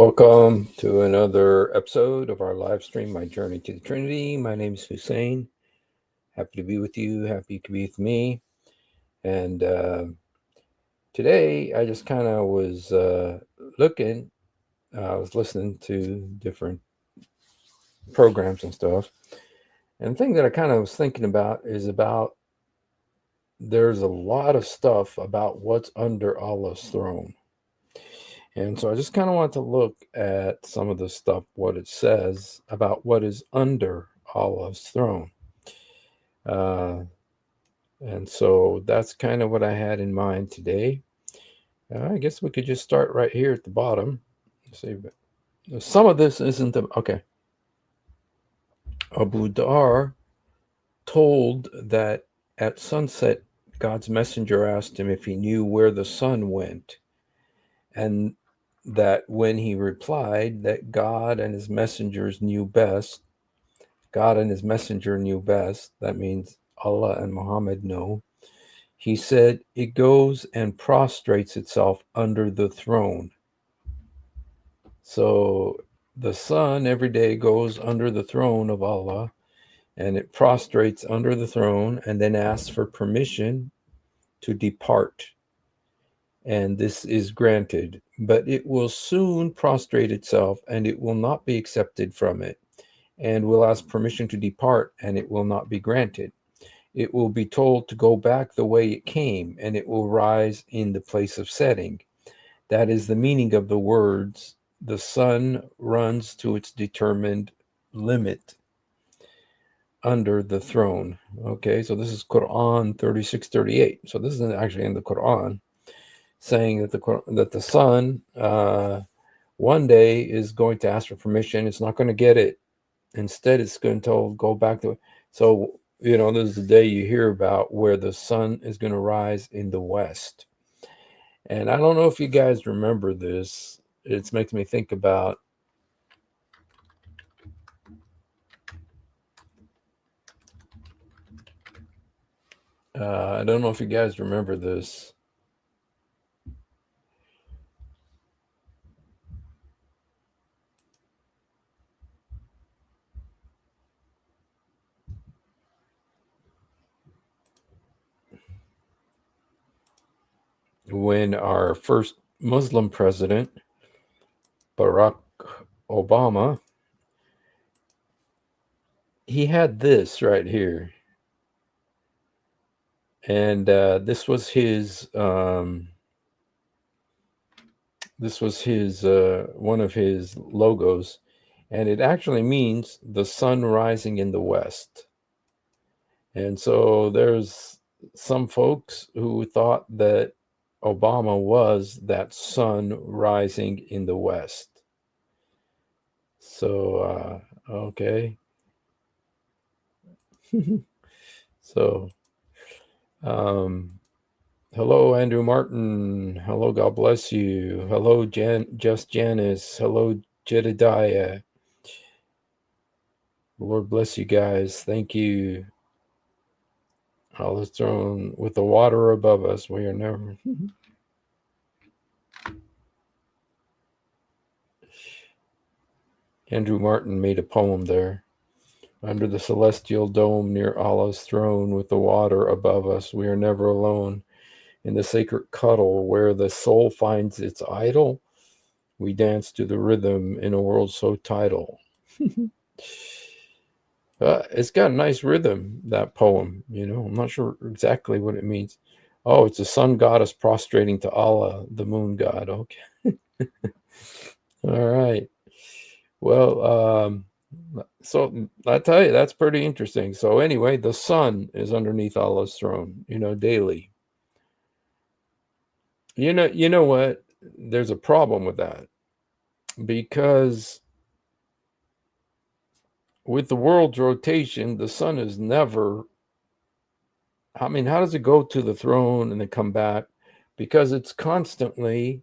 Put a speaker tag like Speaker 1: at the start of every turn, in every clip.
Speaker 1: Welcome to another episode of our live stream, My Journey to the Trinity. My name is Hussein. Happy to be with you. Happy to be with me. And today I just kind of was looking, I was listening to different programs and stuff. And the thing that I kind of was thinking about is about there's a lot of stuff about what's under Allah's throne. And so I just kind of want to look at some of the stuff, what it says about what is under Allah's throne. And so that's kind of what I had in mind today. I guess we could just start right here at the bottom. Let's see, some of this isn't okay. Abu Dhar told that at sunset, God's messenger asked him if he knew where the sun went, and that when he replied that God and his messengers knew best, God and his messenger knew best, that means Allah and Muhammad know, he said it goes and prostrates itself under the throne. So the sun every day goes under the throne of Allah, and it prostrates under the throne and then asks for permission to depart. And this is granted, but it will soon prostrate itself and it will not be accepted from it, and will ask permission to depart and it will not be granted. It will be told to go back the way it came, and it will rise in the place of setting. That is the meaning of the words, the sun runs to its determined limit under the throne. Okay, so this is Quran 36:38. So this isn't actually in the Quran, saying that the sun one day is going to ask for permission. It's not going to get it. Instead, it's going to go back to it. So, this is the day you hear about where the sun is going to rise in the west. And I don't know if you guys remember this. It makes me think about I don't know if you guys remember this. When our first Muslim president, Barack Obama, he had this right here. And this was his one of his logos, and it actually means the sun rising in the west. And so there's some folks who thought that Obama was that sun rising in the west. So okay. So hello, Andrew Martin. Hello, God bless you. Hello, Just Janice. Hello, Jedediah. Lord bless you guys. Thank you. Allah's throne with the water above us. We are never. Andrew Martin made a poem there. Under the celestial dome near Allah's throne with the water above us, we are never alone. In the sacred cuddle where the soul finds its idol, we dance to the rhythm in a world so tidal. It's got a nice rhythm, that poem. I'm not sure exactly what it means. Oh, it's the sun goddess prostrating to Allah, the moon god. Okay. All right. Well, so I tell you, that's pretty interesting. So anyway, the sun is underneath Allah's throne, daily. You know what? There's a problem with that, because with the world's rotation, the sun is never, how does it go to the throne and then come back? Because it's constantly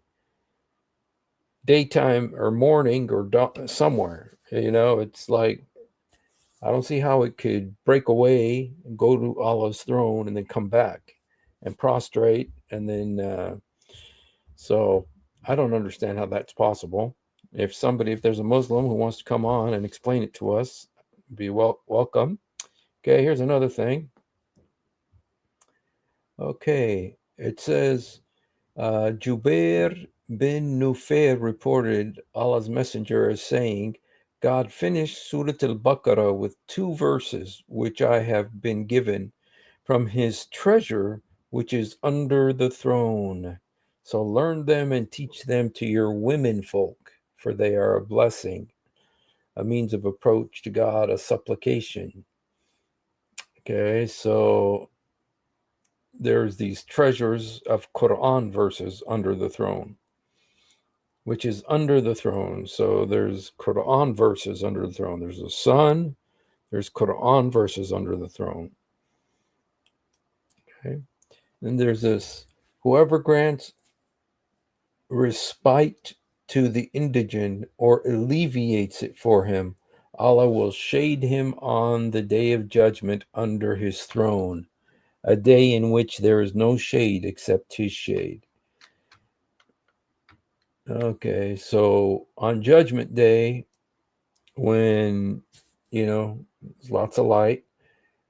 Speaker 1: daytime or morning or somewhere. It's like, I don't see how it could break away and go to Allah's throne and then come back and prostrate. And then, so I don't understand how that's possible. If there's a Muslim who wants to come on and explain it to us, be welcome. Okay, here's another thing. Okay, it says Jubair bin Nufair reported Allah's messenger as saying, God finished Surah Al-Baqarah with 2 verses which I have been given from his treasure which is under the throne. So learn them and teach them to your women folk, for they are a blessing, a means of approach to God, a supplication. Okay, so there's these treasures of Quran verses under the throne, which is under the throne. So there's Quran verses under the throne. There's the sun, there's Quran verses under the throne. Okay. Then there's this, whoever grants respite to the indigent or alleviates it for him, Allah will shade him on the day of judgment under his throne, a day in which there is no shade except his shade. Okay, so on Judgment Day, when, there's lots of light,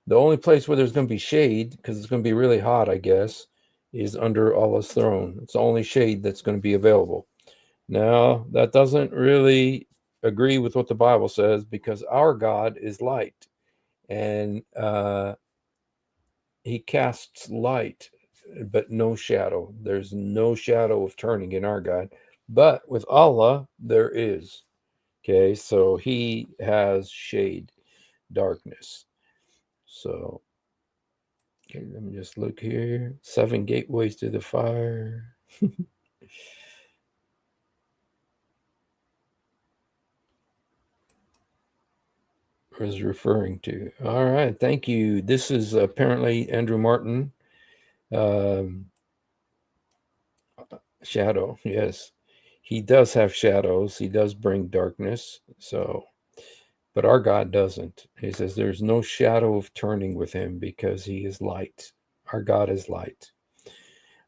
Speaker 1: the only place where there's going to be shade, because it's going to be really hot, I guess, is under Allah's throne. It's the only shade that's going to be available. Now, that doesn't really agree with what the Bible says, because our God is light, and he casts light, but no shadow. There's no shadow of turning in our God. But with Allah, there is. Okay, so he has shade, darkness. So, okay, let me just look here. 7 gateways to the fire. Was referring to. All right, thank you. This is apparently Andrew Martin. Shadow, yes. He does have shadows. He does bring darkness. So, but our God doesn't. He says there's no shadow of turning with him because he is light. Our God is light.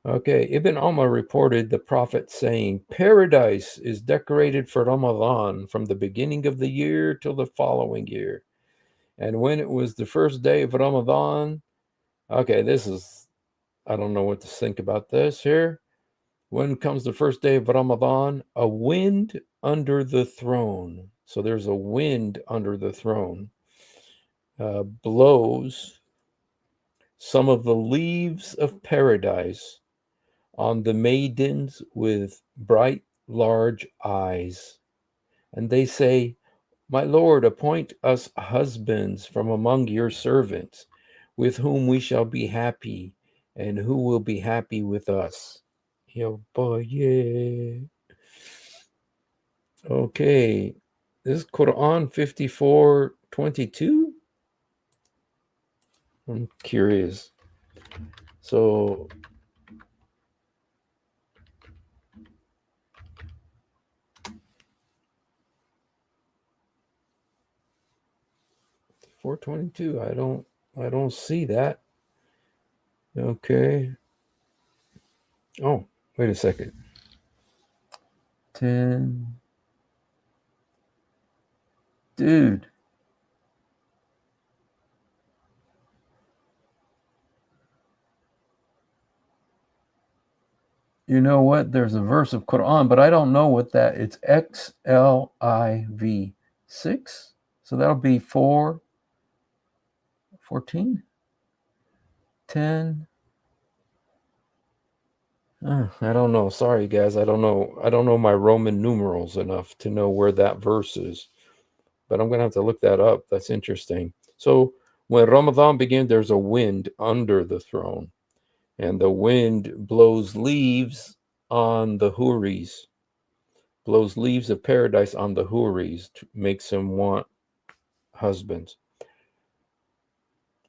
Speaker 1: Okay, Ibn Omar reported the Prophet saying, Paradise is decorated for Ramadan from the beginning of the year till the following year. And when it was the first day of Ramadan, okay, I don't know what to think about this here. When comes the first day of Ramadan? A wind under the throne. So there's a wind under the throne. Blows some of the leaves of paradise on the maidens with bright, large eyes. And they say, My Lord, appoint us husbands from among your servants, with whom we shall be happy, and who will be happy with us. Yo, boy, yeah. Okay, this is Quran 54:22. I'm curious. So, $422. I don't see that. Okay. Oh, wait a second. 10. Dude. You know what? There's a verse of Quran, but I don't know what that. It's XLIV 6. So that'll be 4, 14, 10. I don't know. Sorry, guys. I don't know. I don't know my Roman numerals enough to know where that verse is. But I'm going to have to look that up. That's interesting. So when Ramadan begins, there's a wind under the throne, and the wind blows leaves on the Houris, blows leaves of paradise on the Houris, makes them want husbands.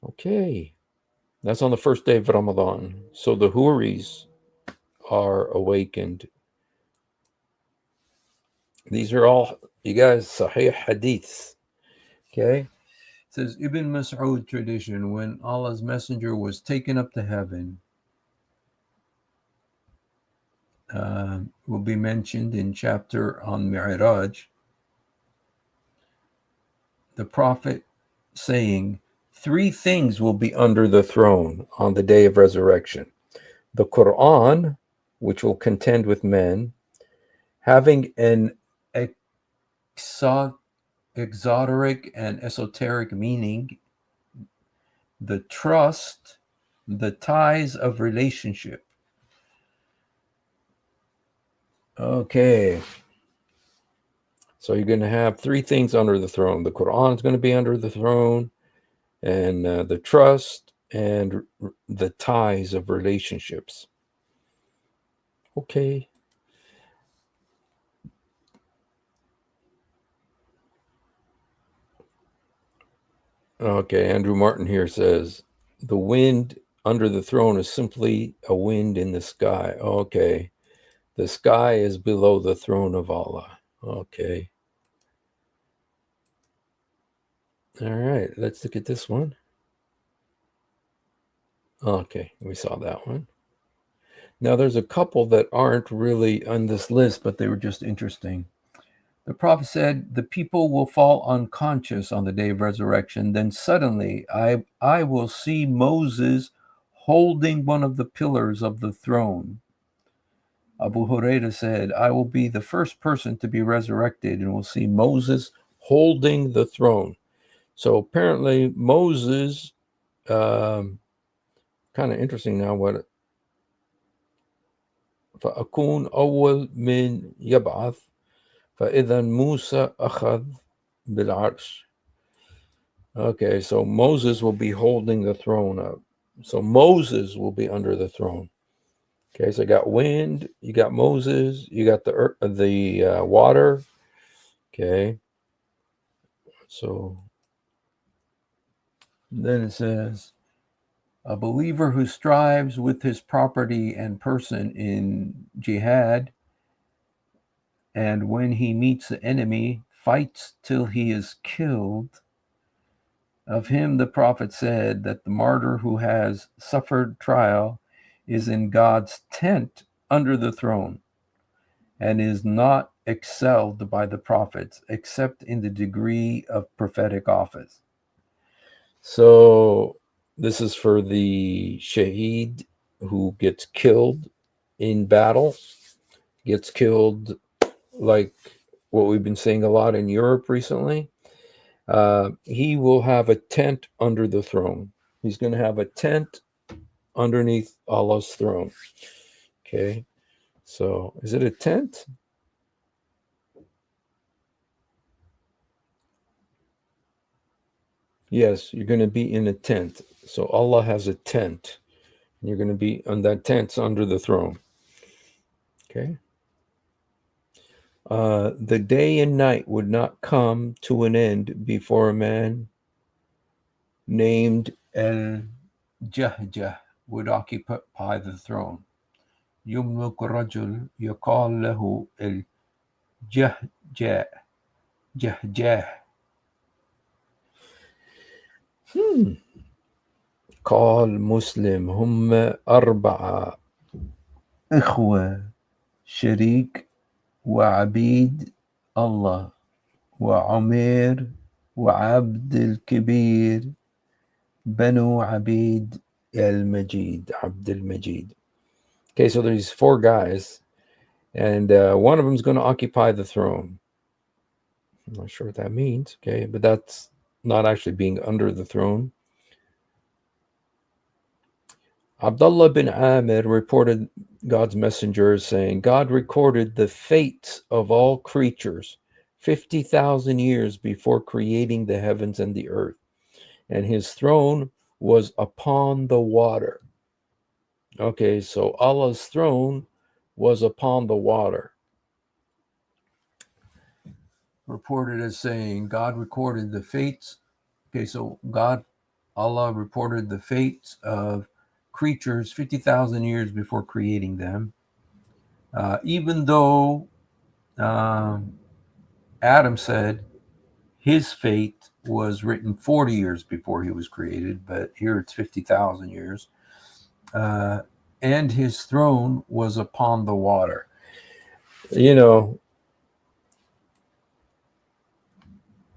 Speaker 1: Okay. That's on the first day of Ramadan. So the Houris are awakened. These are all, you guys, Sahih Hadiths. Okay. It says Ibn Mas'ud tradition, when Allah's messenger was taken up to heaven, will be mentioned in chapter on Mi'raj. The prophet saying, 3 things will be under the throne on the day of resurrection. The Quran, which will contend with men, having an exoteric and esoteric meaning, the trust, the ties of relationship. Okay. So you're going to have 3 things under the throne. The Quran is going to be under the throne, and the trust and the ties of relationships. Okay. Okay, Andrew Martin here says, the wind under the throne is simply a wind in the sky. Okay. The sky is below the throne of Allah. Okay. All right, let's look at this one. Okay, we saw that one. Now there's a couple that aren't really on this list, but they were just interesting. The prophet said, the people will fall unconscious on the day of resurrection. Then suddenly I will see Moses holding one of the pillars of the throne. Abu Huraira said, I will be the first person to be resurrected and will see Moses holding the throne. So apparently Moses, kind of interesting now what فأكون أول من يبعث فإذا موسى أخذ بالعرش. Okay, so Moses will be holding the throne up. So Moses will be under the throne. Okay, so you got wind, you got Moses, you got the water. Okay, so then it says, a believer who strives with his property and person in jihad, and when he meets the enemy, fights till he is killed. Of him the prophet said that the martyr who has suffered trial is in God's tent under the throne and is not excelled by the prophets except in the degree of prophetic office. So this is for the shaheed who gets killed in battle, gets killed like what we've been seeing a lot in Europe recently. He will have a tent under the throne. He's going to have a tent underneath Allah's throne. Okay, so is it a tent? Yes, you're going to be in a tent. So Allah has a tent. And you're going to be on that tent under the throne. Okay. The day and night would not come to an end before a man named Al-Jahjah would occupy the throne. يملك رجل يقال له الجهجاه جهجاه. قال مسلم هم 4 إخوة شريك وعبيد الله وعمير وعبد الكبير بنو عبيد المجيد عبد المجيد. Okay, so there's 4 guys, and one of them is going to occupy the throne. I'm not sure what that means, okay, but that's not actually being under the throne. Abdullah bin Amir reported God's messenger saying, God recorded the fates of all creatures 50,000 years before creating the heavens and the earth, and his throne was upon the water. Okay, so Allah's throne was upon the water. Reported as saying, God recorded the fates. Okay, so Allah reported the fates of creatures 50,000 years before creating them. Even though Adam said his fate was written 40 years before he was created, but here it's 50,000 years. and his throne was upon the water. You know,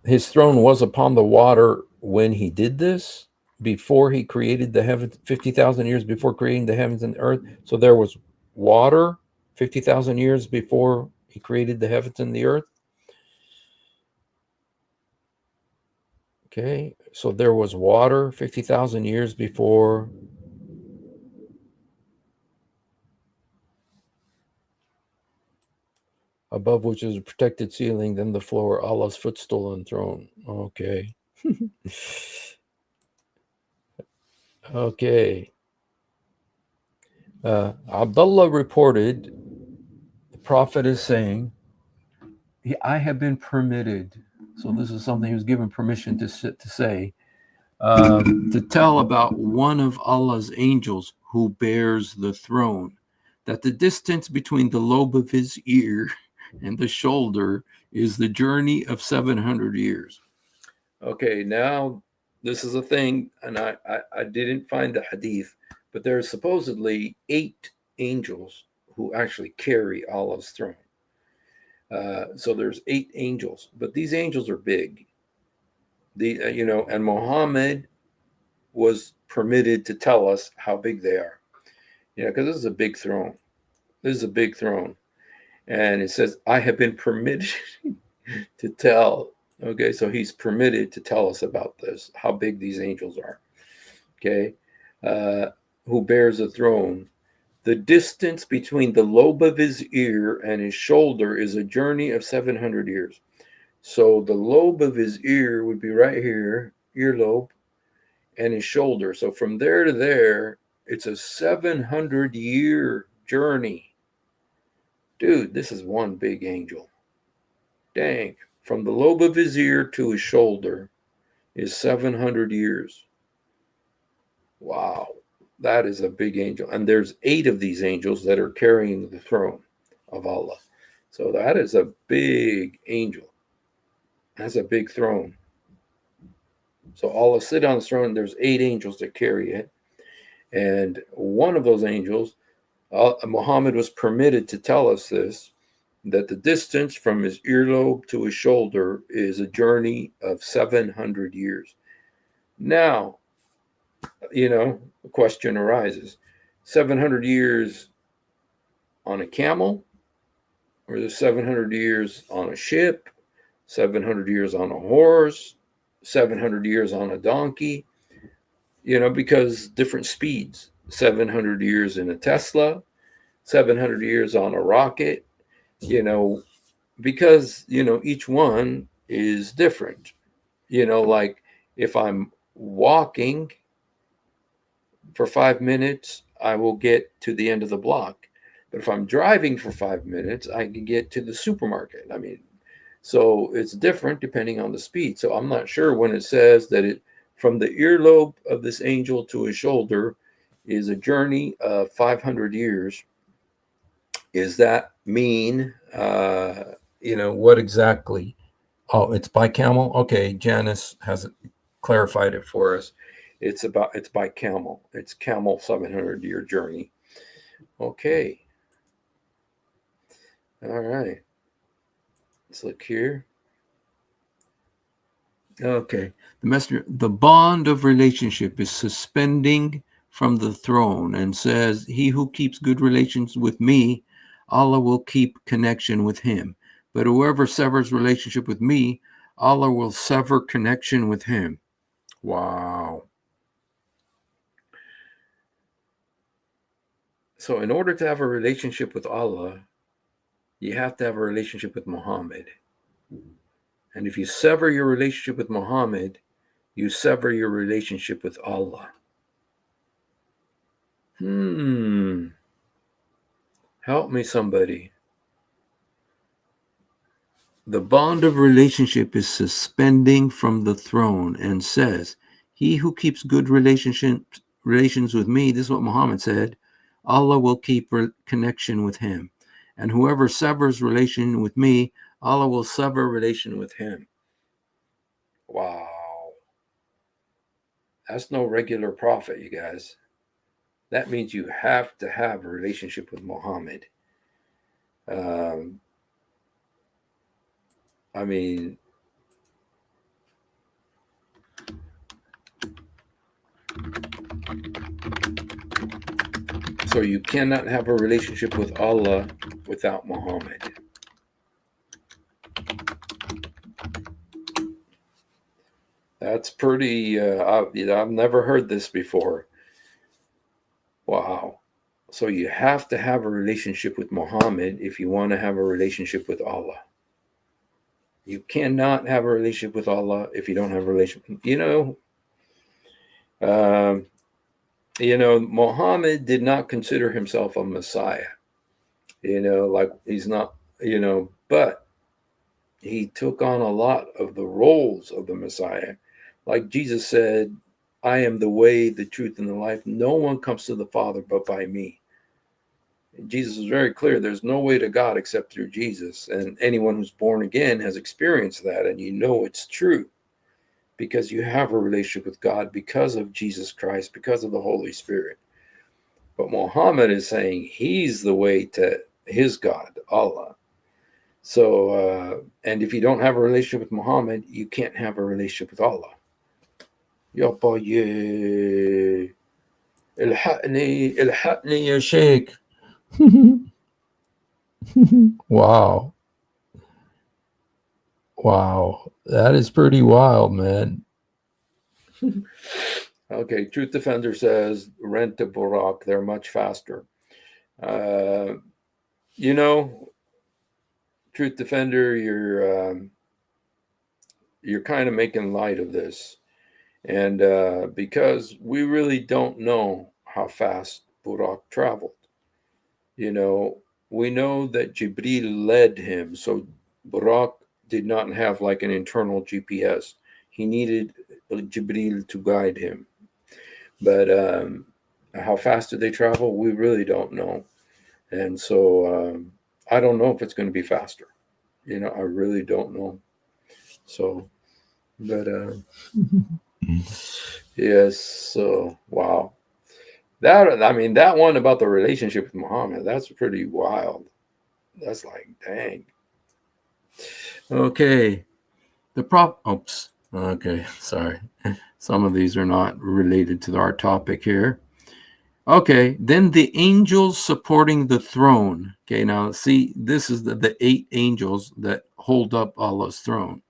Speaker 1: his throne was upon the water when he did this, before he created the heavens, 50,000 years before creating the heavens and the earth. So there was water 50,000 years before he created the heavens and the earth. Okay, so there was water 50,000 years before. Above which is a protected ceiling, then the floor, Allah's footstool and throne. Okay. Okay. Abdullah reported, the Prophet is saying, I have been permitted. So this is something he was given permission to say, to tell about one of Allah's angels who bears the throne, that the distance between the lobe of his ear and the shoulder is the journey of 700 years. Okay, now this is a thing, and I didn't find the hadith, but there are supposedly 8 angels who actually carry Allah's throne. So there's 8 angels, but these angels are big. And Muhammad was permitted to tell us how big they are. Because this is a big throne. This is a big throne. And it says, I have been permitted to tell. Okay, so he's permitted to tell us about this, how big these angels are. Okay, who bears a throne. The distance between the lobe of his ear and his shoulder is a journey of 700 years. So the lobe of his ear would be right here, earlobe, and his shoulder. So from there to there, it's a 700-year journey. Dude, this is one big angel. Dang. From the lobe of his ear to his shoulder is 700 years. Wow. That is a big angel. And there's 8 of these angels that are carrying the throne of Allah. So that is a big angel. That's a big throne. So Allah sit on the throne. There's 8 angels that carry it. And one of those angels, Muhammad was permitted to tell us this, that the distance from his earlobe to his shoulder is a journey of 700 years. Now, the question arises, 700 years on a camel, or is it 700 years on a ship, 700 years on a horse, 700 years on a donkey? Because different speeds, 700 years in a Tesla, 700 years on a rocket, because, each one is different. Like if I'm walking for 5 minutes, I will get to the end of the block. But if I'm driving for 5 minutes, I can get to the supermarket. So it's different depending on the speed. So I'm not sure when it says that it from the earlobe of this angel to his shoulder is a journey of 500 years. Is that mean, what exactly? Oh, it's by camel? Okay, Janice has clarified it for us. It's by camel. It's camel 700-year journey. Okay. All right. Let's look here. Okay. The bond of relationship is suspending from the throne and says, he who keeps good relations with me, Allah will keep connection with him. But whoever severs relationship with me, Allah will sever connection with him. Wow. So in order to have a relationship with Allah, you have to have a relationship with Muhammad. And if you sever your relationship with Muhammad, you sever your relationship with Allah. Help me, somebody. The bond of relationship is suspending from the throne and says, he who keeps good relations with me, this is what Muhammad said, Allah will keep connection with him. And whoever severs relation with me, Allah will sever relation with him. Wow. That's no regular prophet, you guys. That means you have to have a relationship with Muhammad. I mean, so you cannot have a relationship with Allah without Muhammad. That's pretty, I've never heard this before. Wow. So you have to have a relationship with Muhammad if you want to have a relationship with Allah. You cannot have a relationship with Allah if you don't have a relationship. Muhammad did not consider himself a Messiah. Like he's not, but he took on a lot of the roles of the Messiah. Like Jesus said, I am the way, the truth, and the life. No one comes to the Father but by me. And Jesus was very clear. There's no way to God except through Jesus. And anyone who's born again has experienced that. And it's true because you have a relationship with God because of Jesus Christ, because of the Holy Spirit. But Muhammad is saying he's the way to his God, Allah. So, and if you don't have a relationship with Muhammad, you can't have a relationship with Allah. يابا الحقني يا شيخ. Wow. Wow. That is pretty wild, man. Okay, Truth Defender says rent to Burak. They're much faster. Truth Defender, you're kind of making light of this. And because we really don't know how fast Burak traveled. We know that Jibril led him. So Burak did not have like an internal GPS. He needed Jibril to guide him. But how fast did they travel? We really don't know. And so I don't know if it's going to be faster. I really don't know. So, but yes. So, wow. That one about the relationship with Muhammad, that's pretty wild. That's like, dang. Okay. Oops. Okay. Sorry. Some of these are not related to our topic here. Okay. Then the angels supporting the throne. Okay. Now, see, this is the 8 angels that hold up Allah's throne.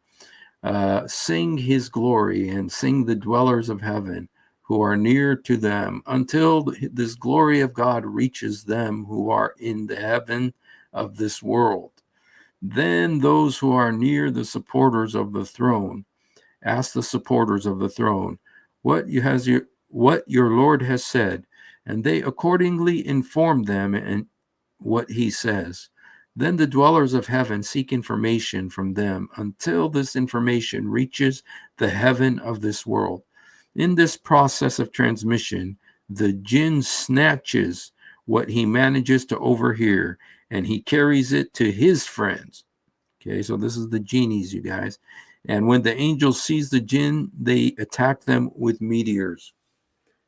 Speaker 1: Sing his glory and sing the dwellers of heaven who are near to them until this glory of God reaches them who are in the heaven of this world. Then those who are near the supporters of the throne ask the supporters of the throne, what your Lord has said, and they accordingly inform them and what he says. Then the dwellers of heaven seek information from them until this information reaches the heaven of this world. In this process of transmission, the jinn snatches what he manages to overhear and he carries it to his friends. Okay, so this is the genies, you guys. And when the angel sees the jinn, they attack them with meteors.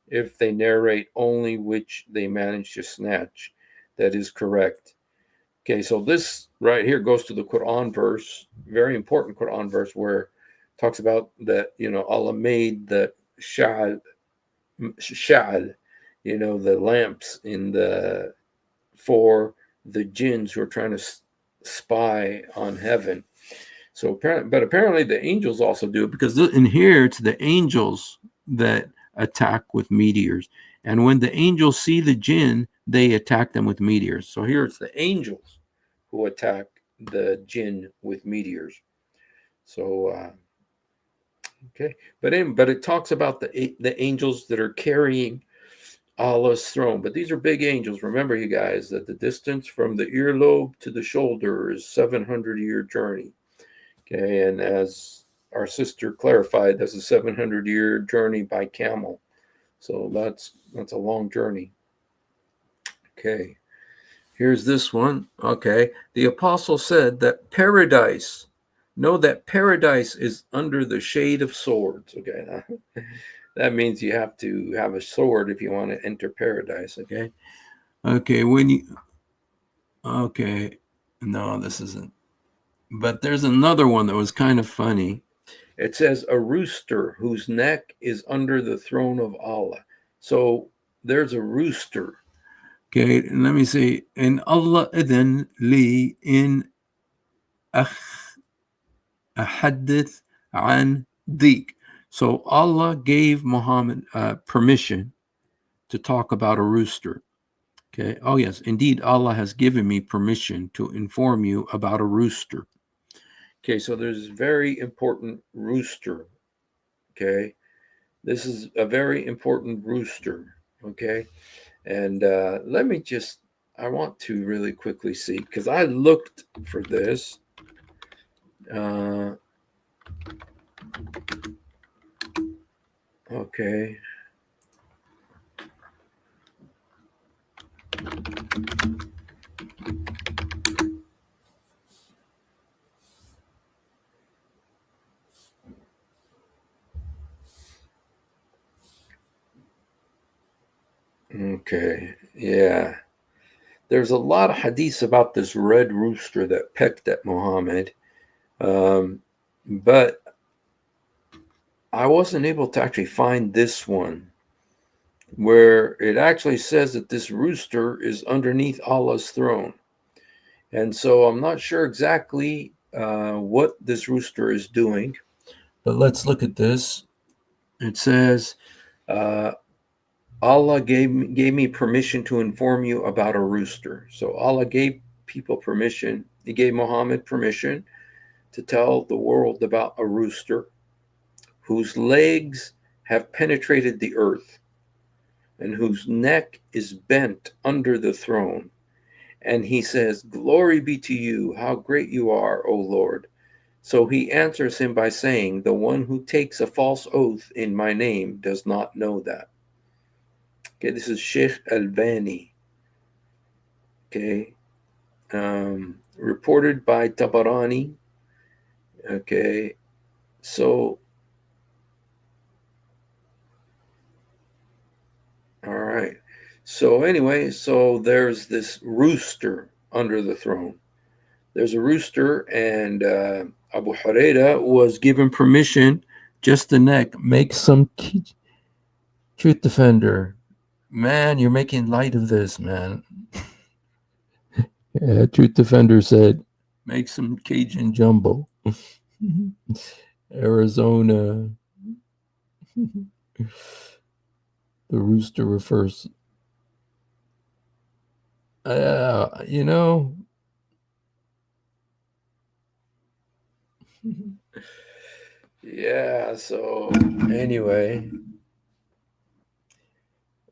Speaker 1: If they narrate only which they manage to snatch, that is correct. Okay, so this right here goes to the Quran verse, very important Quran verse, where it talks about that, Allah made the sha'al, the lamps for the jinns who are trying to spy on heaven. So apparently the angels also do it, because in here it's the angels that attack with meteors. And when the angels see the jinn, they attack them with meteors. So here it's the angels who attack the jinn with meteors. So okay, but it talks about the angels that are carrying Allah's throne. But these are big angels. Remember, you guys, that the distance from the earlobe to the shoulder is 700-year journey. Okay, and as our sister clarified, that's a 700-year journey by camel. So that's a long journey. Okay, here's this one. Okay, the apostle said that paradise is under the shade of swords. Okay, That means you have to have a sword if you want to enter paradise. Okay. Okay. Okay. No, this isn't. But there's another one that was kind of funny. It says a rooster whose neck is under the throne of Allah. So there's a rooster. Okay, and let me see. In Allah idhan li in ahadith an dik. So Allah gave Muhammad permission to talk about a rooster. Okay. Oh yes, indeed, Allah has given me permission to inform you about a rooster. Okay, so there's a very important rooster. Okay, this is a very important rooster. Okay, and let me just, I want to really quickly see, because I looked for this. Okay. Okay, yeah. There's a lot of hadiths about this red rooster that pecked at Muhammad, but I wasn't able to actually find this one where it actually says that this rooster is underneath Allah's throne. And so I'm not sure exactly what this rooster is doing, but let's look at this. It says, Allah gave me permission to inform you about a rooster. So Allah gave people permission. He gave Muhammad permission to tell the world about a rooster whose legs have penetrated the earth and whose neck is bent under the throne. And he says, "Glory be to you, how great you are, O Lord." So he answers him by saying, "The one who takes a false oath in my name does not know that." Okay, this is Sheikh Albani. Okay, reported by Tabarani. Okay, so, all right. So anyway, so there's this rooster under the throne. There's a rooster, and Abu Huraira was given permission, just the neck, make some truth defender. Man, you're making light of this, man. Yeah, truth defender said, make some Cajun jumbo. Arizona. The rooster refers. You know. Yeah, so anyway.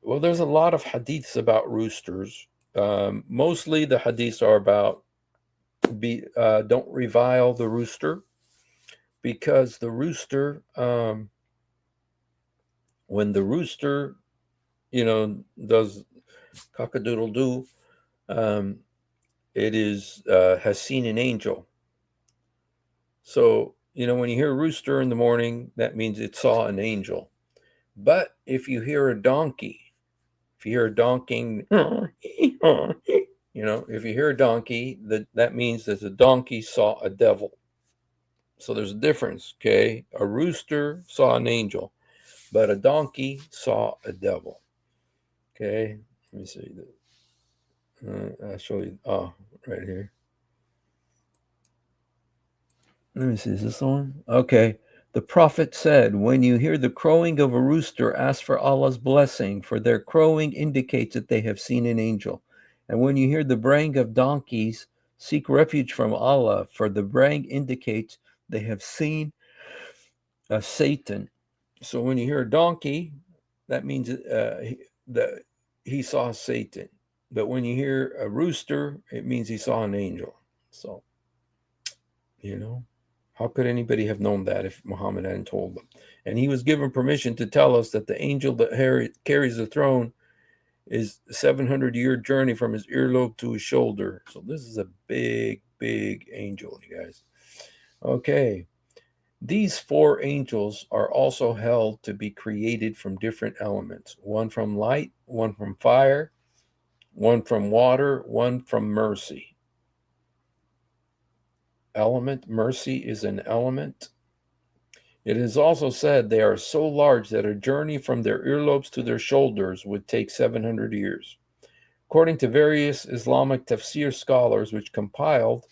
Speaker 1: Well, there's a lot of hadiths about roosters. Mostly the hadiths are about don't revile the rooster, because the rooster, when the rooster, does cock-a-doodle doo, it is has seen an angel. So when you hear a rooster in the morning, that means it saw an angel. But if you hear a donkey, if you hear a donking, if you hear a donkey, that means that the donkey saw a devil. So there's a difference, okay? A rooster saw an angel, but a donkey saw a devil. Okay, let me see. I'll show you. Oh, right here. Let me see. Is this the one? Okay. The prophet said, "When you hear the crowing of a rooster, ask for Allah's blessing, for their crowing indicates that they have seen an angel. And when you hear the braying of donkeys, seek refuge from Allah, for the braying indicates they have seen a Satan." So when you hear a donkey, that means that he saw Satan. But when you hear a rooster, it means he saw an angel. So, how could anybody have known that if Muhammad hadn't told them? And he was given permission to tell us that the angel that carries the throne is a 700-year journey from his earlobe to his shoulder. So this is a big, big angel, you guys. Okay. These four angels are also held to be created from different elements, one from light, one from fire, one from water, one from mercy. Element, mercy is an element. It is also said they are so large that a journey from their earlobes to their shoulders would take 700 years. According to various Islamic tafsir scholars, which compiled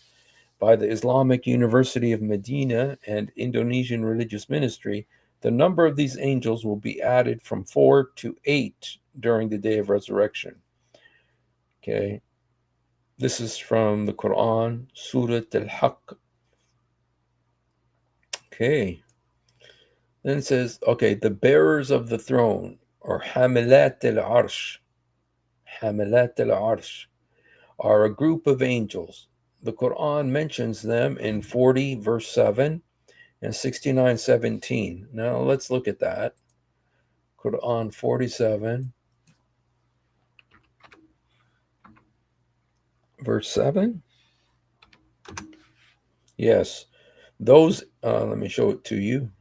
Speaker 1: by the Islamic University of Medina and Indonesian Religious Ministry, the number of these angels will be added from 4 to 8 during the day of resurrection. Okay. This is from the Quran, Surah Al-Haqq. Okay. Then it says, okay, the bearers of the throne, or Hamilat al-Arsh. Hamilat al-Arsh are a group of angels. The Quran mentions them in 40 verse 7 and 69:17. Now let's look at that. Quran 47 verse 7. Yes. Those, let me show it to you.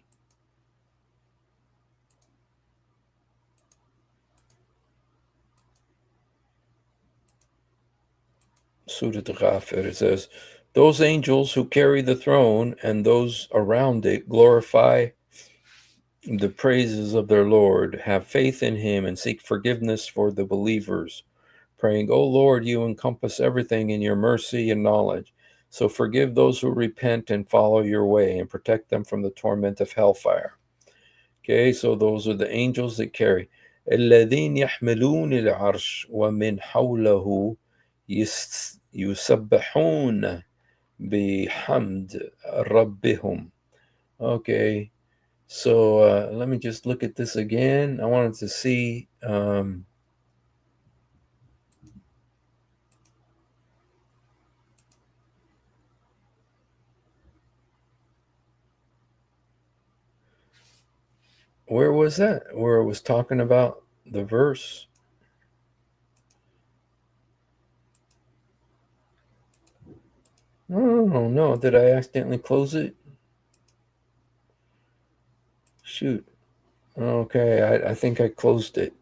Speaker 1: Surah Al-Ghafir, it says, those angels who carry the throne and those around it glorify the praises of their Lord, have faith in him, and seek forgiveness for the believers, praying, O Lord, you encompass everything in your mercy and knowledge. So forgive those who repent and follow your way, and protect them from the torment of hellfire. Okay, so those are the angels that carry. الذين يحملون العرش ومن حوله يسبحون بحمد ربهم. Okay, so let me just look at this again. I wanted to see where was that? Where it was talking about the verse. Oh no, did I accidentally close it? Shoot. Okay, I think I closed it.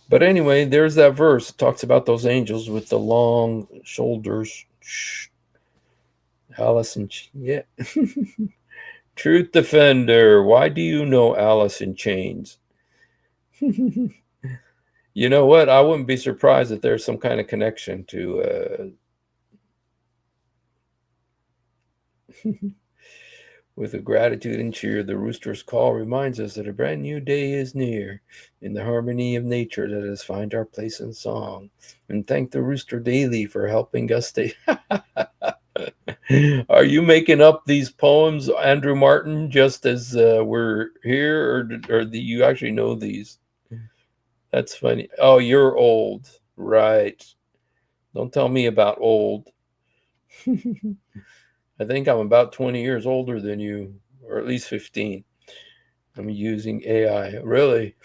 Speaker 1: But anyway, there's that verse. It talks about those angels with the long shoulders. Shh. Alice in yeah. Truth Defender. Why do you know Alice in Chains? You know what? I wouldn't be surprised if there's some kind of connection to with a gratitude and cheer, the rooster's call reminds us that a brand new day is near. In the harmony of nature, let us find our place in song, and thank the rooster daily for helping us stay. Are you making up these poems, Andrew Martin, just as we're here, or do you actually know these? That's funny. Oh, you're old, right? Don't tell me about old. I think I'm about 20 years older than you, or at least 15. I'm using AI. Really?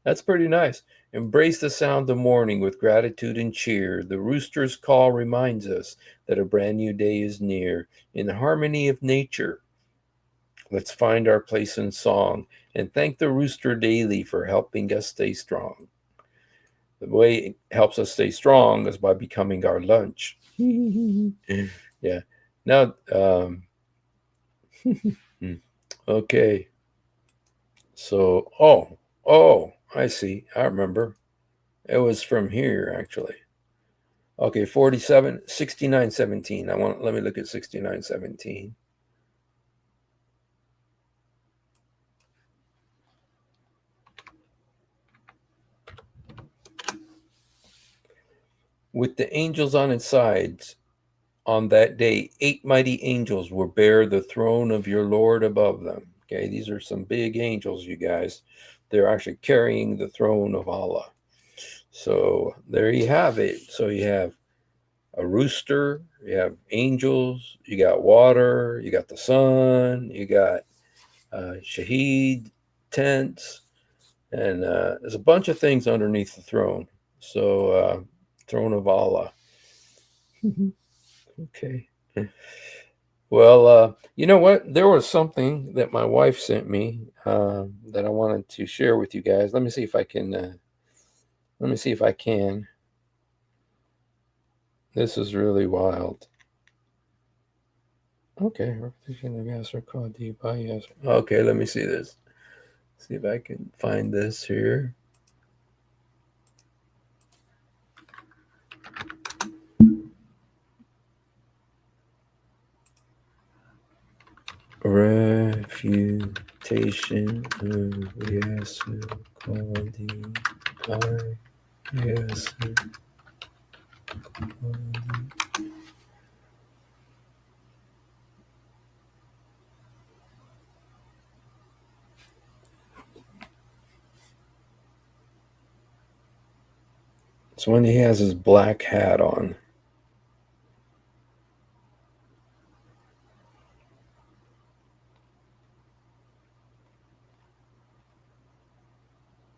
Speaker 1: That's pretty nice. Embrace the sound of morning with gratitude and cheer. The rooster's call reminds us that a brand new day is near. In the harmony of nature, let's find our place in song and thank the rooster daily for helping us stay strong. The way it helps us stay strong is by becoming our lunch. Yeah. Now, okay. So, I see. I remember. It was from here, actually. Okay, 47, 69:17. Let me look at 69:17. With the angels on its sides, on that day, 8 mighty angels will bear the throne of your Lord above them. Okay, these are some big angels, you guys. They're actually carrying the throne of Allah. So there you have it. So you have a rooster, you have angels, you got water, you got the sun, you got shaheed tents, and there's a bunch of things underneath the throne. So, throne of Allah. Okay. Well, you know what? There was something that my wife sent me that I wanted to share with you guys. Let me see if I can. Let me see if I can. This is really wild. Okay, repetition of Yasser Qadi by Yasser. Okay, let me see this. See if I can find this here. Refutation of Yasser Qadi by Yasser Qadi. It's when he has his black hat on.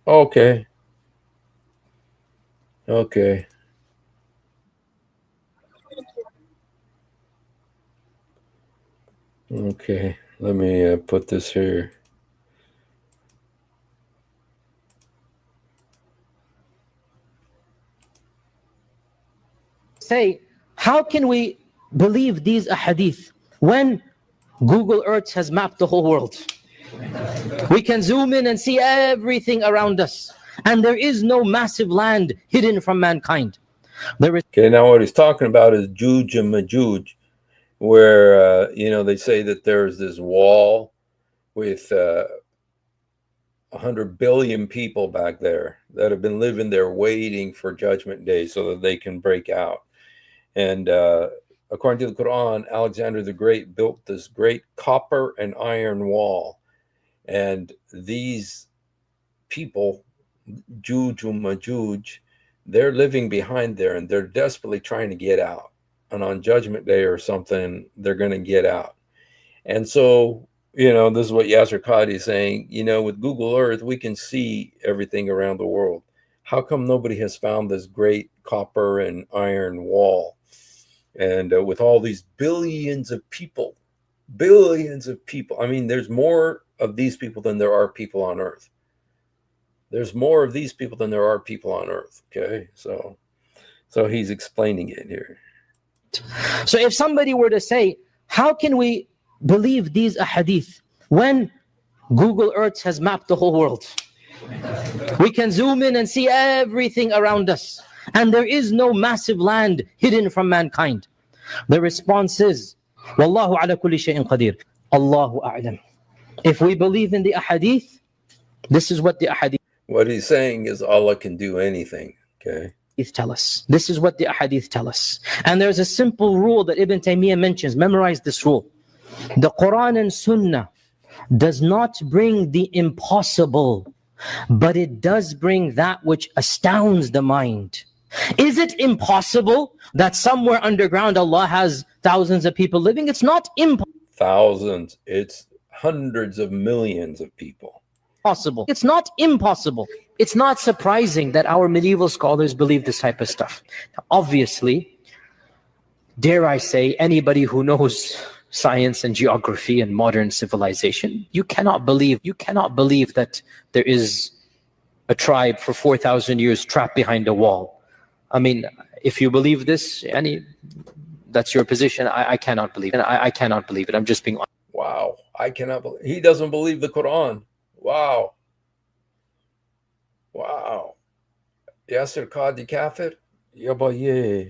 Speaker 1: Okay. Okay. Okay. Let me put this here.
Speaker 2: Say, how can we believe these ahadith when Google Earth has mapped the whole world? We can zoom in and see everything around us, and there is no massive land hidden from mankind. There is.
Speaker 1: Okay, now what he's talking about is Juj and Majuj, where they say that there's this wall with 100 billion people back there that have been living there waiting for Judgment Day so that they can break out. And according to the Quran, Alexander the Great built this great copper and iron wall. And these people, Juj and Majuj, they're living behind there and they're desperately trying to get out. And on Judgment Day or something, they're going to get out. And so, this is what Yasser Qadi is saying. With Google Earth, we can see everything around the world. How come nobody has found this great copper and iron wall? And with all these billions of people, I mean, there's more of these people than there are people on Earth. There's more of these people than there are people on Earth. Okay, so he's explaining it here.
Speaker 2: So if somebody were to say, how can we believe these ahadith when Google Earth has mapped the whole world? We can zoom in and see everything around us, and there is no massive land hidden from mankind. The response is, Wallahu ala kulli shay'in qadir. Allahu a'lam. If we believe in the ahadith, this is what the ahadith
Speaker 1: What he's saying is Allah can do anything. Okay.
Speaker 2: tell us. This is what the ahadith tell us. And there's a simple rule that Ibn Taymiyyah mentions. Memorize this rule. The Quran and Sunnah does not bring the impossible, but it does bring that which astounds the mind. Is it impossible that somewhere underground Allah has thousands of people living? It's not impossible.
Speaker 1: Thousands. It's hundreds of millions of people.
Speaker 2: It's not impossible. It's not surprising that our medieval scholars believe this type of stuff. Now, obviously, dare I say, anybody who knows science and geography and modern civilization, you cannot believe that there is a tribe for 4,000 years trapped behind a wall. I mean, if you believe this, that's your position. I cannot believe it. I cannot believe it. I'm just being honest.
Speaker 1: Wow. I cannot believe. He doesn't believe the Quran. Wow. Wow. Yasser Qadi Kafir? Yeah.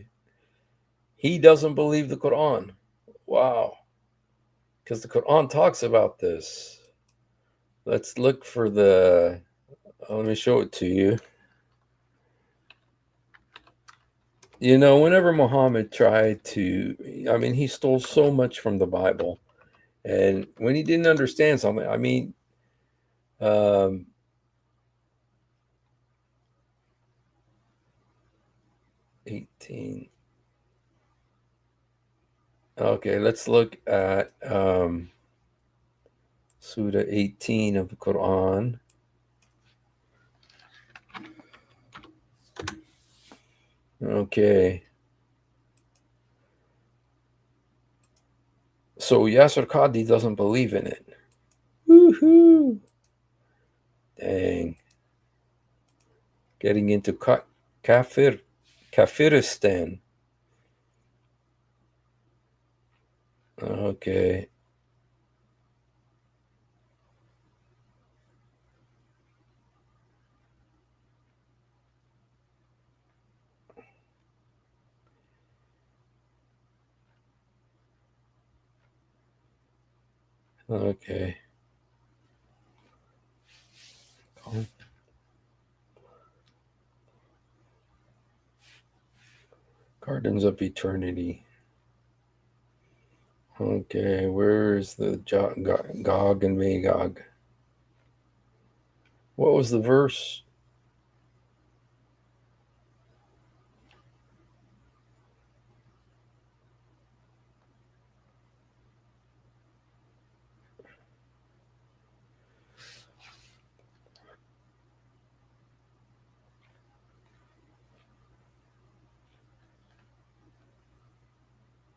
Speaker 1: He doesn't believe the Quran. Wow. Because the Quran talks about this. Let's look for let me show it to you. Whenever Muhammad tried to, he stole so much from the Bible. And when he didn't understand something, 18. Okay, let's look at Surah 18 of the Quran. Okay. So Yasser Qadi doesn't believe in it. Woohoo! Dang. Getting into Kafiristan. Okay. Okay. Cool. Gardens of Eternity. Okay, where's the Gog and Magog? What was the verse?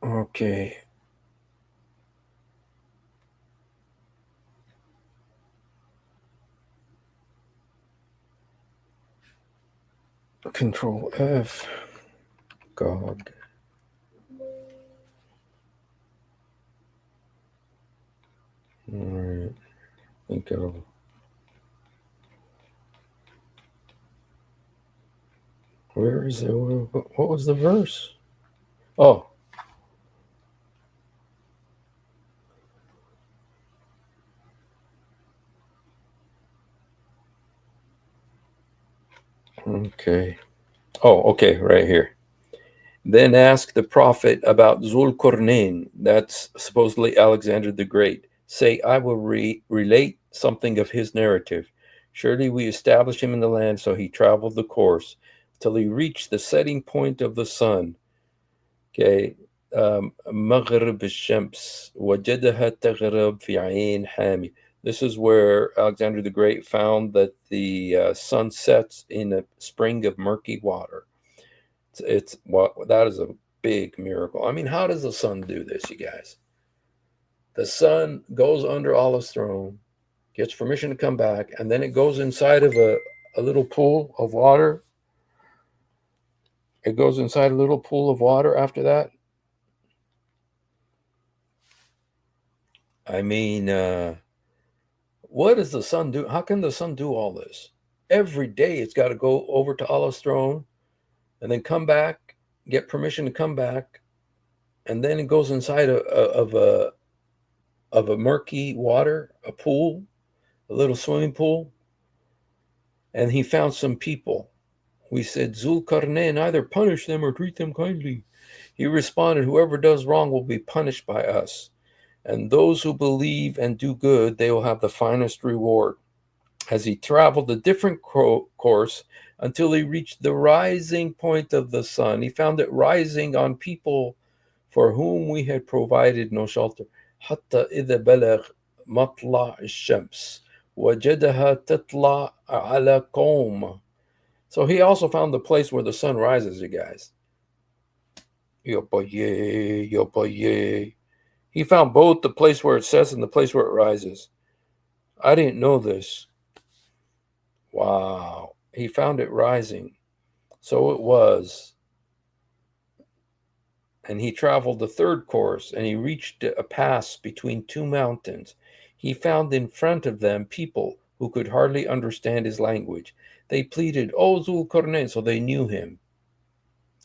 Speaker 1: Okay. Control F. Gog. All right. Think of. Where is it? What was the verse? Oh. Okay. Oh, okay, right here. Then ask the prophet about Zulkarnain, that's supposedly Alexander the Great. Say, I will relate something of his narrative. Surely we established him in the land, so he traveled the course till he reached the setting point of the sun. Okay. Maghrib al-Shams, wajadaha taghrib fi ayn hami. This is where Alexander the Great found that the sun sets in a spring of murky water. It's what that is a big miracle. I mean, how does the sun do this, you guys? The sun goes under Allah's throne, gets permission to come back, and then it goes inside of a little pool of water. It goes inside a little pool of water after that. I mean, what does the sun do? How can the sun do all this? Every day it's got to go over to Allah's throne and then come back, get permission to come back, and then it goes inside of a murky water, a pool, a little swimming pool, and he found some people. We said, Zulkarnain, either punish them or treat them kindly. He responded, whoever does wrong will be punished by us, and those who believe and do good, they will have the finest reward. As he traveled a different course until he reached the rising point of the sun, he found it rising on people for whom we had provided no shelter. حتى إذا بلغ مطلع الشمس وجدها تطلع على قوم. So he also found the place where the sun rises, you guys. Yopaye, yopaye. He found both the place where it sets and the place where it rises. I didn't know this. Wow. He found it rising. So it was. And he traveled the third course, and he reached a pass between two mountains. He found in front of them people who could hardly understand his language. They pleaded, "Oh, Zulkarnain," so they knew him.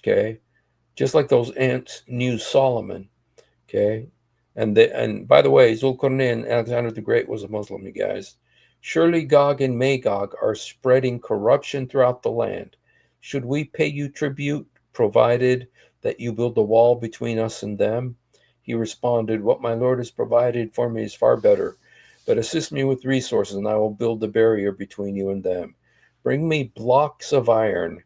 Speaker 1: Okay, just like those ants knew Solomon. Okay, and by the way, Zulkarnain, Alexander the Great, was a Muslim, you guys. Surely Gog and Magog are spreading corruption throughout the land. Should we pay you tribute, provided that you build a wall between us and them? He responded, what my Lord has provided for me is far better, but assist me with resources and I will build a barrier between you and them. Bring me blocks of iron.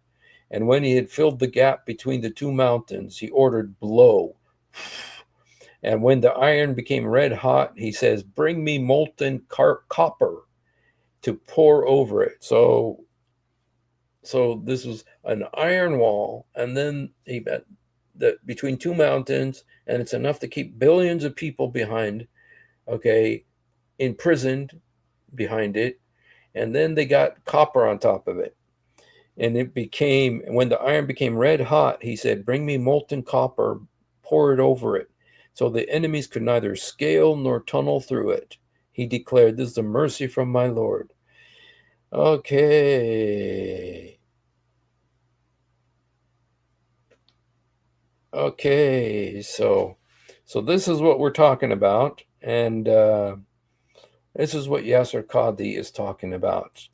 Speaker 1: And when he had filled the gap between the two mountains, he ordered, blow. And when the iron became red hot, he says, bring me molten copper to pour over it. So this was an iron wall, and then he bet that between two mountains, and it's enough to keep billions of people behind, okay, imprisoned behind it. And then they got copper on top of it. And it became, when the iron became red hot, he said, bring me molten copper, pour it over it, so the enemies could neither scale nor tunnel through it. He declared, this is a mercy from my Lord. Okay. Okay, so this is what we're talking about, and this is what Yasser Qadi is talking about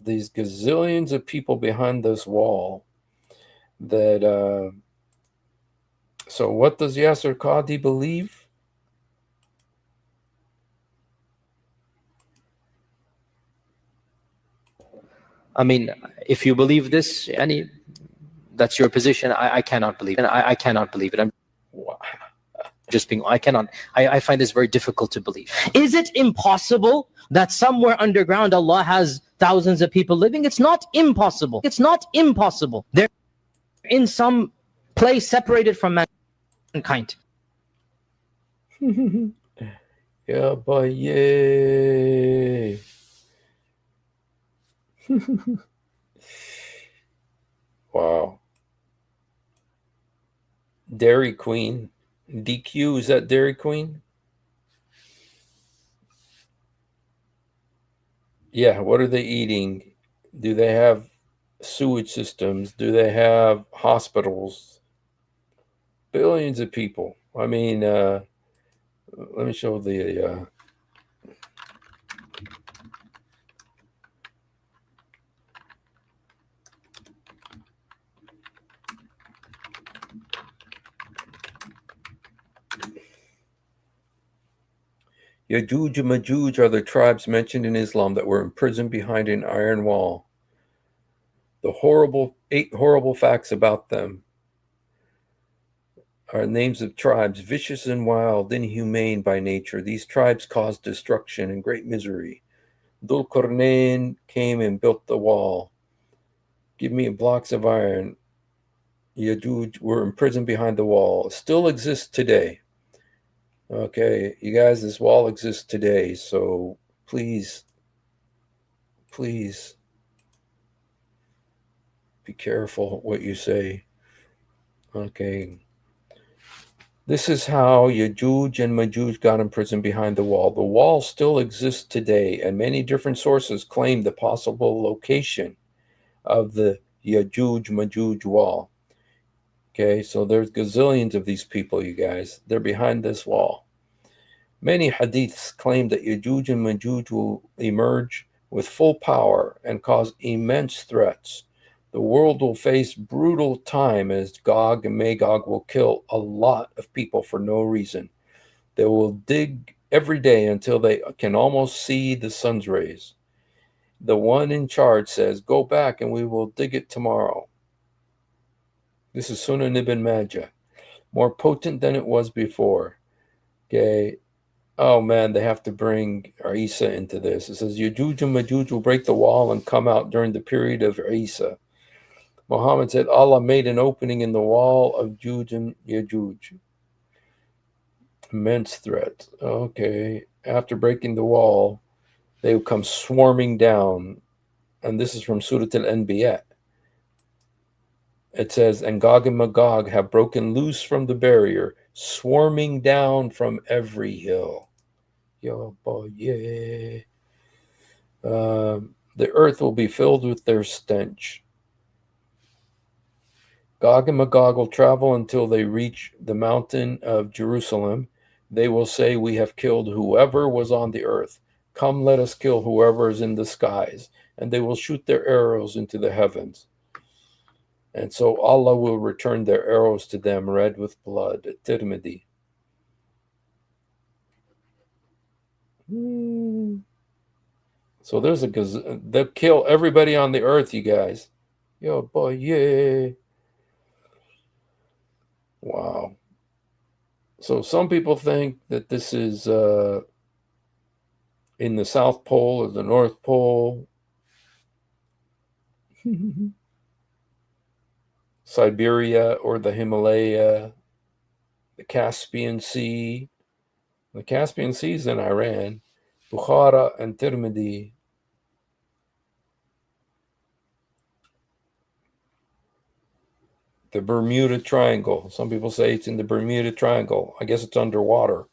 Speaker 1: these gazillions of people behind this wall. That so, what does Yasser Qadi believe?
Speaker 2: I mean, if you believe this, that's your position. I cannot believe it. And I cannot believe it. I'm
Speaker 1: Wow.
Speaker 2: just being, I find this very difficult to believe. Is it impossible that somewhere underground Allah has thousands of people living? It's not impossible. It's not impossible. They're in some place separated from mankind.
Speaker 1: Yeah, boy, yay. Wow. Dairy Queen. DQ, is that Dairy Queen? Yeah, what are they eating? Do they have sewage systems? Do they have hospitals? Billions of people. I mean, let me show the Yajuj and Majuj are the tribes mentioned in Islam that were imprisoned behind an iron wall. The 8 horrible facts about them are names of tribes, vicious and wild, inhumane by nature. These tribes caused destruction and great misery. Dhul Qarnayn came and built the wall. Give me blocks of iron. Yajuj were imprisoned behind the wall. Still exists today. Okay, you guys, this wall exists today, so please be careful what you say. Okay. This is how Yajuj and Majuj got imprisoned behind the wall. The wall still exists today, and many different sources claim the possible location of the Yajuj Majuj wall. Okay, so there's gazillions of these people, you guys. They're behind this wall. Many hadiths claim that Yajuj and Majuj will emerge with full power and cause immense threats. The world will face brutal time as Gog and Magog will kill a lot of people for no reason. They will dig every day until they can almost see the sun's rays. The one in charge says, go back and we will dig it tomorrow. This is Sunan ibn Majah. More potent than it was before. Okay. Oh man, they have to bring Isa into this. It says Yajuj and Majuj will break the wall and come out during the period of Isa. Muhammad said Allah made an opening in the wall of Juj and Yajuj. Immense threat. Okay. After breaking the wall, they will come swarming down. And this is from Surah Al-Anbiya. It says, and Gog and Magog have broken loose from the barrier, swarming down from every hill. Yo, boy, yeah. The earth will be filled with their stench. Gog and Magog will travel until they reach the mountain of Jerusalem. They will say, we have killed whoever was on the earth. Come, let us kill whoever is in the skies. And they will shoot their arrows into the heavens. And so Allah will return their arrows to them red with blood. Tirmidhi. So there's they'll kill everybody on the earth, you guys. Yo, boy, yeah. Wow. So some people think that this is in the South Pole or the North Pole. Siberia or the Himalaya. the Caspian Sea. The Caspian Sea is in Iran. Bukhara and Tirmidhi. The Bermuda Triangle. Some people say it's in the Bermuda Triangle. I guess it's underwater.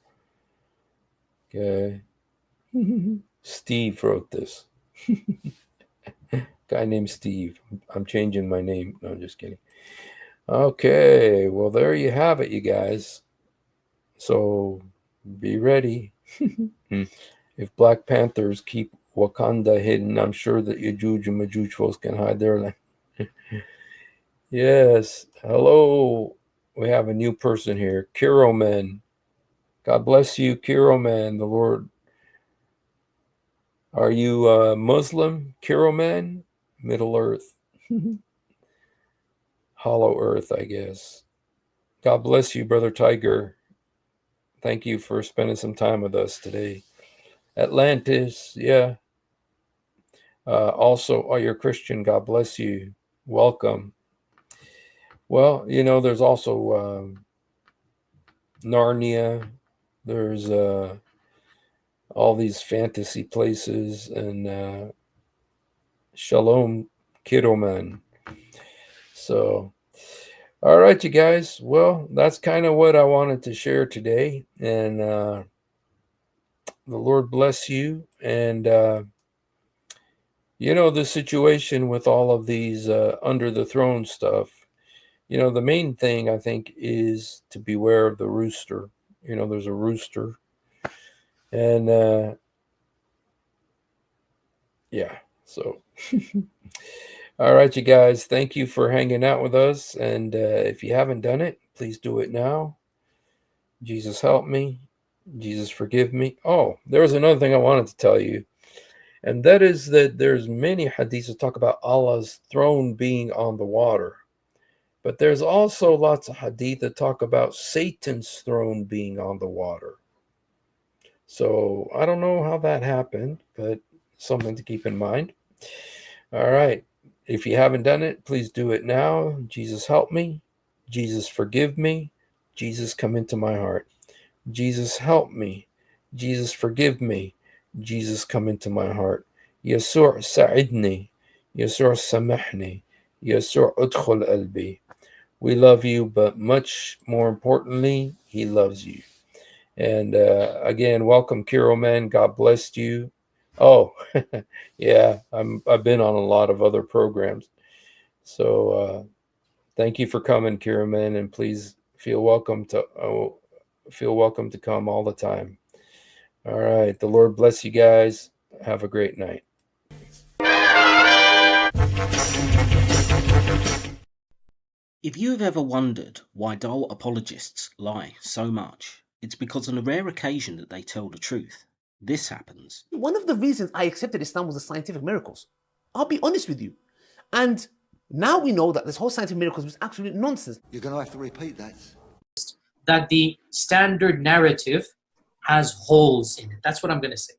Speaker 1: Okay. Steve wrote this. Guy named Steve. I'm changing my name. No, I'm just kidding. Okay. Well, there you have it, you guys. So be ready. If Black Panthers keep Wakanda hidden, I'm sure that Yajuj and Majuj folks can hide their land. Yes. Hello. We have a new person here. Kiroman. God bless you, Kiroman. The Lord. Are you a Muslim, Kiroman? Middle Earth. Hollow Earth, I guess. God bless you, Brother Tiger. Thank you for spending some time with us today. Atlantis, yeah. Also, oh, you're Christian. God bless you. Welcome. Well, you know, there's also Narnia. There's all these fantasy places, and Shalom Kiroman. So, all right, you guys. Well, that's kind of what I wanted to share today. And the Lord bless you. And, you know, the situation with all of these under the throne stuff, you know, the main thing I think is to beware of the rooster. You know, there's a rooster. And yeah, so all right, you guys, thank you for hanging out with us. And if you haven't done it, please do it now. Jesus help me. Jesus forgive me. Oh, there's another thing I wanted to tell you. And that is that there's many hadiths that talk about Allah's throne being on the water. But there's also lots of hadith that talk about Satan's throne being on the water. So I don't know how that happened, but something to keep in mind. All right. If you haven't done it, please do it now. Jesus help me. Jesus forgive me. Jesus come into my heart. Jesus help me. Jesus forgive me. Jesus come into my heart. Yasur sa'idni. Yasur samahni. Yasur udkhul albi. We love you, but much more importantly, he loves you. And again, welcome, Kiroman. God bless you. Oh, yeah, I've been on a lot of other programs. So thank you for coming, Kiroman, and please feel welcome to come all the time. All right. The Lord bless you guys. Have a great night.
Speaker 3: If you have ever wondered why dull apologists lie so much, it's because on a rare occasion that they tell the truth, this happens.
Speaker 4: One of the reasons I accepted Islam was the scientific miracles. I'll be honest with you. And now we know that this whole scientific miracles was absolute nonsense.
Speaker 5: You're going to have to repeat that.
Speaker 6: That the standard narrative has holes in it. That's what I'm going to say.